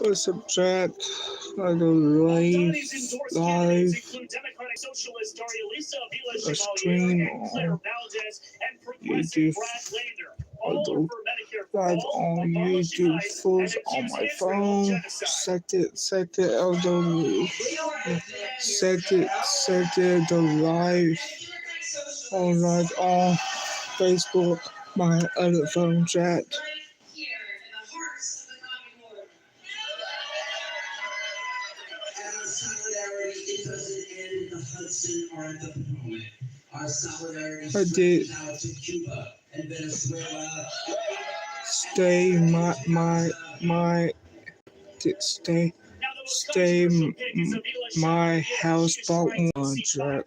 a subject of the live a stream on YouTube. Although live on YouTube falls on my phone. Set it elderly. Set it the live on Facebook, my other phone chat. Our solidarity, it doesn't end in the Hudson or in the Potomac. Our solidarity stretches out to Cuba and Venezuela. Stay my house bought one truck.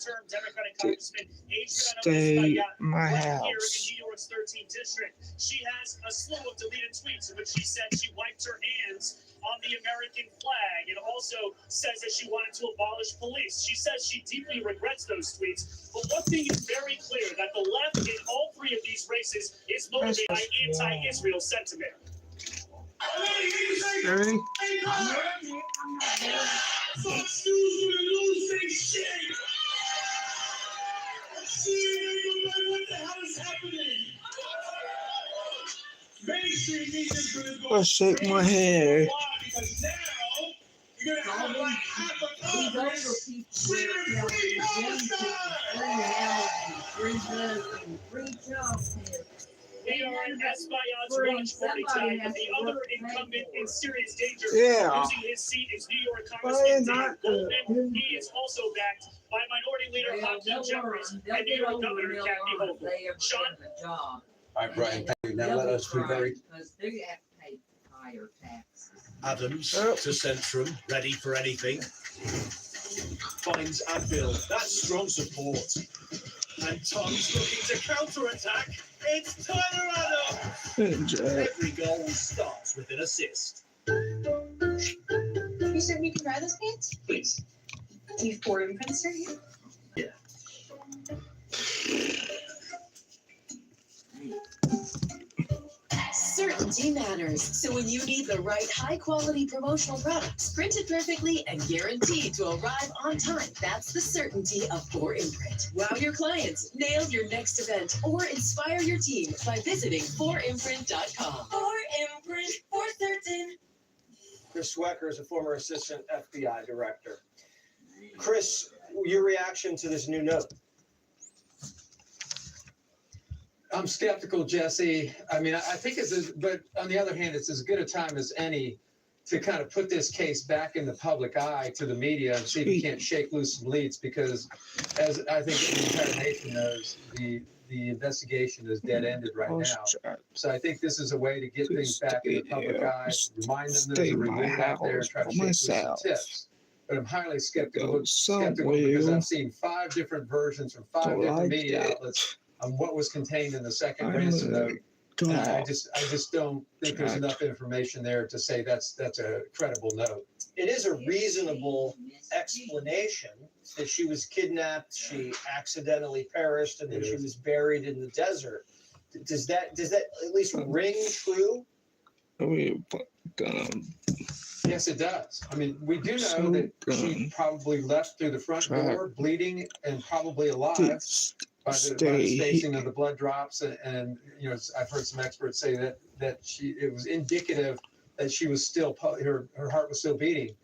Stay my house. New York's 13th district. She has a slew of deleted tweets in which she said she wiped her hands on the American flag and also says that she wanted to abolish police. She says she deeply regrets those tweets. But one thing is very clear, that the left in all three of these races is motivated by anti-Israel sentiment. Ready? Fox News will lose their shit. What the hell is happening? Let's shake my head. Because now you're gonna have like half a Congress screaming free Palestine. We are an espionage watch party tonight, but the other incumbent in serious danger losing his seat is New York Congressman Dan Goldman. He is also backed by Minority Leader Hakeem Jeffries and New York Governor Kathy Hochul. Sean? All right, Brian, thank you. Now let us be very... Because they have to pay higher taxes. Adams to Centrum, ready for anything. Finds Advil, that's strong support. And Tom's looking to counter-attack. It's Tyler Adams. Every goal starts with an assist. You said we can try those pants? Please. Do you Ford imprints right here? Yeah. Certainty matters. So when you need the right high-quality promotional products, printed perfectly and guaranteed to arrive on time, that's the certainty of 4imprint. Wow your clients, nail your next event, or inspire your team by visiting 4imprint.com. 4imprint, for certain. Chris Swecker is a former assistant FBI director. Chris, your reaction to this new note? I'm skeptical, Jesse. I mean, I think but on the other hand, it's as good a time as any to kind of put this case back in the public eye to the media and see if you can't shake loose some leads, because as I think the entire nation knows, the investigation is dead-ended right now. So I think this is a way to get things back in the public eye, remind them there's a review out there, and try to shake loose some tips. But I'm highly skeptical because I've seen 5 different versions from 5 different media outlets on what was contained in the second ransom note. I just don't think there's enough information there to say that's a credible note. It is a reasonable explanation that she was kidnapped, she accidentally perished, and then she was buried in the desert. Does that at least ring true? Yes, it does. I mean, we do know that she probably left through the front door, bleeding and probably alive. By the spacing of the blood drops, and you know, I've heard some experts say that it was indicative that she was still her heart was still beating.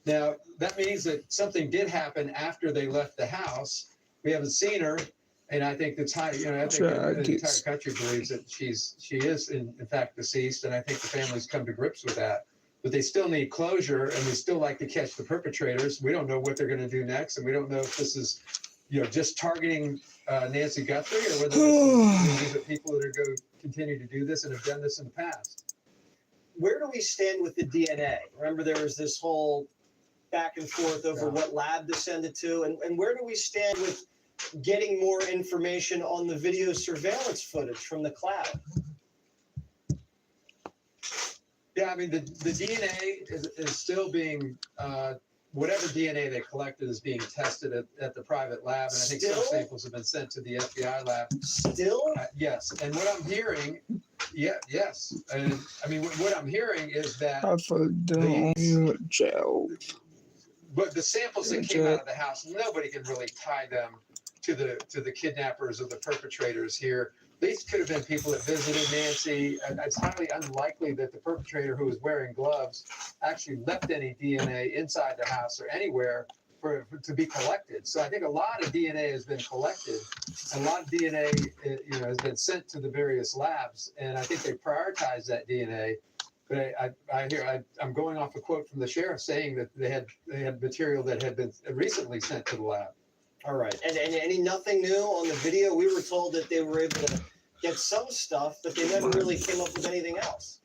Now that means that something did happen after they left the house. We haven't seen her, and I think the entire country believes that she is in fact deceased, and I think the family's come to grips with that. But they still need closure, and they still like to catch the perpetrators. We don't know what they're going to do next, and we don't know if this is, just targeting Nancy Guthrie, or whether these are people that are going to continue to do this and have done this in the past. Where do we stand with the DNA? Remember, there was this whole back and forth over what lab to send it to, and where do we stand with getting more information on the video surveillance footage from the cloud? Yeah, I mean, the DNA is still being whatever DNA they collected is being tested at the private lab, and I think some Still? samples have been sent to the FBI lab. Still? Yes, and what I'm hearing, yes, and I mean what I'm hearing is that I put them in jail. but the samples that came out of the house, nobody can really tie them to the kidnappers or the perpetrators here. These could have been people that visited Nancy. And it's highly unlikely that the perpetrator who was wearing gloves actually left any DNA inside the house or anywhere to be collected. So I think a lot of DNA has been collected, and a lot of DNA, has been sent to the various labs. And I think they prioritize that DNA. But I'm going off a quote from the sheriff saying that they had material that had been recently sent to the lab. All right. And any nothing new on the video? We were told that they were able to get some stuff, but they never really came up with anything else.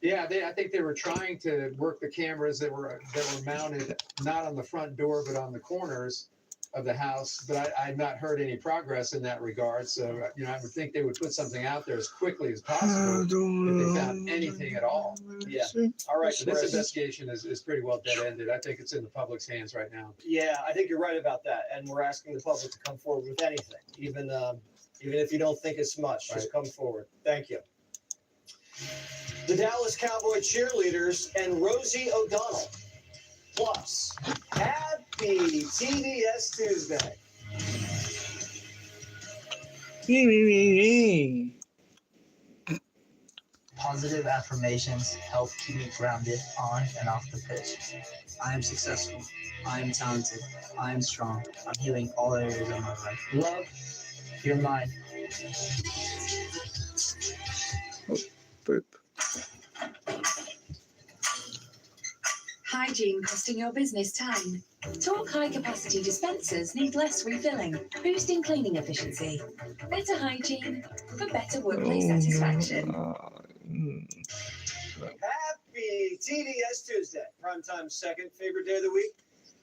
Yeah, I think they were trying to work the cameras that were mounted not on the front door but on the corners of the house. But I've not heard any progress in that regard. So I would think they would put something out there as quickly as possible if they found anything at all. Yeah. All right. So this investigation is pretty well dead ended. I think it's in the public's hands right now. Yeah, I think you're right about that. And we're asking the public to come forward with anything, even if you don't think it's much, just come forward. Thank you. The Dallas Cowboy cheerleaders and Rosie O'Donnell. Plus, happy TDS Tuesday. Positive affirmations help keep me grounded on and off the pitch. I am successful. I am talented. I am strong. I'm healing all areas of my life. Love, you're mine. Boop. Hygiene costing your business time. Talk high-capacity dispensers need less refilling, boosting cleaning efficiency. Better hygiene for better workplace satisfaction. Happy TDS Tuesday. Primetime's second favorite day of the week.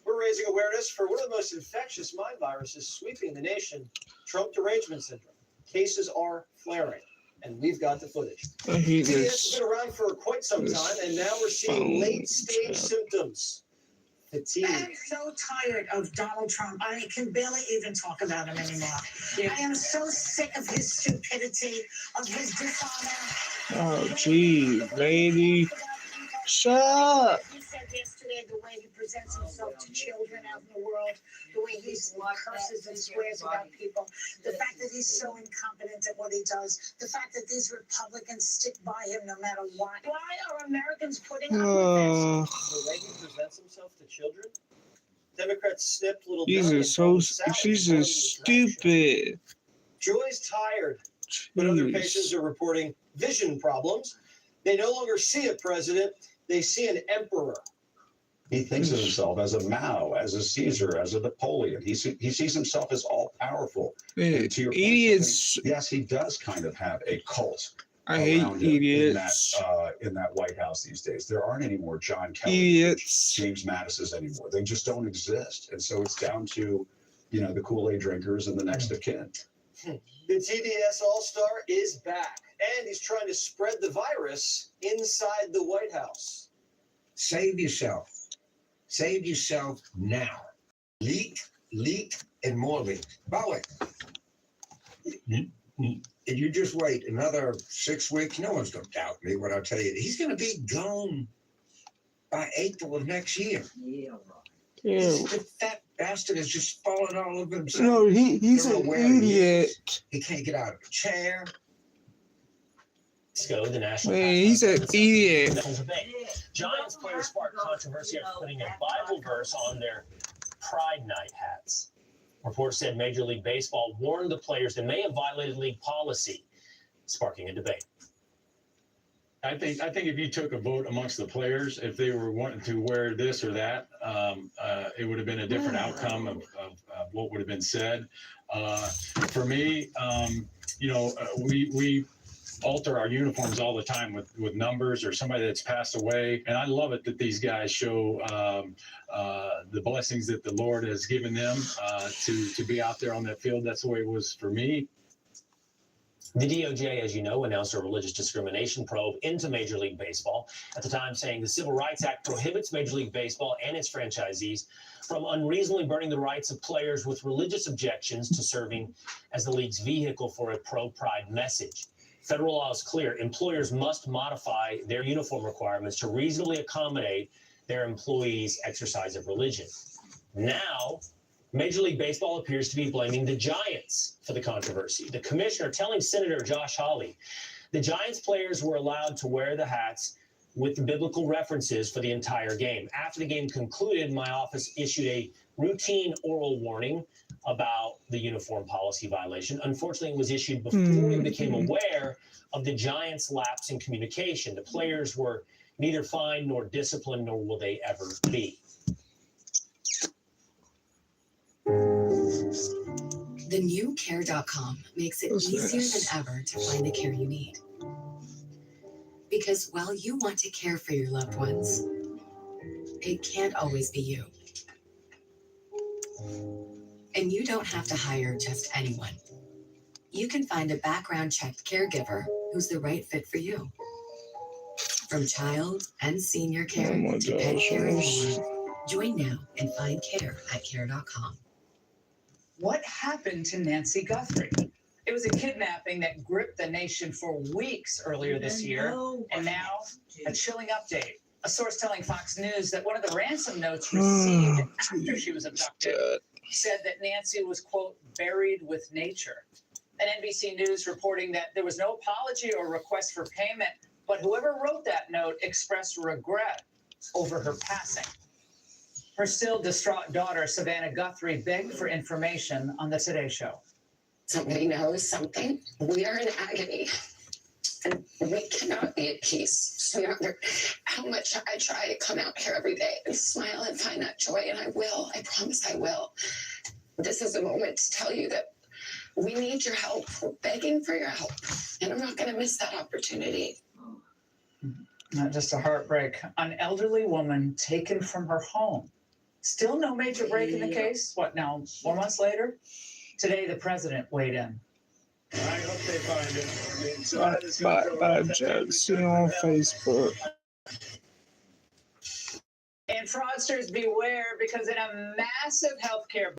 We're raising awareness for one of the most infectious mind viruses sweeping the nation, Trump derangement syndrome. Cases are flaring, and we've got the footage. TDS has been around for quite some time, and now we're seeing late-stage symptoms. Fatigue. I'm so tired of Donald Trump. I can barely even talk about him anymore. I am so sick of his stupidity, of his dishonor. Oh, gee, lady. Shut up. He said yesterday the way he presents himself to children out in the world, the way he curses and swears about people, the fact that he's so incompetent at what he does, the fact that these Republicans stick by him no matter what. Why are Americans putting up with this? The way he presents himself to children? Democrats snipped little These Johnny are and so. called him Sally She's for just distraction. stupid. Joy's tired, but other patients Jeez. are reporting vision problems. They no longer see a president, they see an emperor. He thinks of himself as a Mao, as a Caesar, as a Napoleon. He sees himself as all powerful. And to your point, Idiots. yes, he does kind of have a cult. I hate around him idiots. in that White House these days. There aren't any more John Kelly, Idiots. James Mattis's anymore. They just don't exist. And so it's down to, the Kool-Aid drinkers and the next of kin. The TDS All-Star is back, and he's trying to spread the virus inside the White House. Save yourself. Save yourself now. Leak, and more leak. By the way, if you just wait another 6 weeks, no one's going to doubt me when I tell you he's going to be gone by April of next year. Yeah, right. Yeah. The fat bastard is just falling all over himself. No, he's Don't an know where he idiot. is. He can't get out of a chair. Go the national. Man, he's an idiot. Giants players sparked controversy after putting a Bible verse on their Pride Night hats. Reports said Major League Baseball warned the players they may have violated league policy, sparking a debate. I think if you took a vote amongst the players, if they were wanting to wear this or that, it would have been a different outcome of what would have been said. For me, we alter our uniforms all the time with numbers or somebody that's passed away. And I love it that these guys show the blessings that the Lord has given them to be out there on that field. That's the way it was for me. The DOJ, as you know, announced a religious discrimination probe into Major League Baseball, at the time saying the Civil Rights Act prohibits Major League Baseball and its franchisees from unreasonably burdening the rights of players with religious objections to serving as the league's vehicle for a pro-pride message. Federal law is clear. Employers must modify their uniform requirements to reasonably accommodate their employees' exercise of religion. Now, Major League Baseball appears to be blaming the Giants for the controversy. The commissioner telling Senator Josh Hawley the Giants players were allowed to wear the hats with the biblical references for the entire game. After the game concluded, my office issued a routine oral warning about the uniform policy violation. Unfortunately, it was issued before we became aware of the Giants' lapse in communication. The players were neither fined nor disciplined, nor will they ever be. The new care.com makes it easier than ever to find the care you need. Because while you want to care for your loved ones, it can't always be you. And you don't have to hire just anyone. You can find a background-checked caregiver who's the right fit for you. From child and senior care to pet care and more, join now and find care at care.com. What happened to Nancy Guthrie? It was a kidnapping that gripped the nation for weeks earlier this year, and now a chilling update. A source telling Fox News that one of the ransom notes received after she was abducted said that Nancy was, quote, buried with nature. And NBC News reporting that there was no apology or request for payment, but whoever wrote that note expressed regret over her passing. Her still distraught daughter, Savannah Guthrie, begged for information on the Today Show. Somebody knows something. We are in agony, and we cannot be at peace. So no matter how much I try to come out here every day and smile and find that joy, and I will, I promise I will. This is a moment to tell you that we need your help. We're begging for your help, and I'm not going to miss that opportunity. Not just a heartbreak. An elderly woman taken from her home. Still no major break in the case. What now, 4 months later? Today, the president weighed in. I hope they find it. By Josie on Facebook. And fraudsters beware, because in a massive healthcare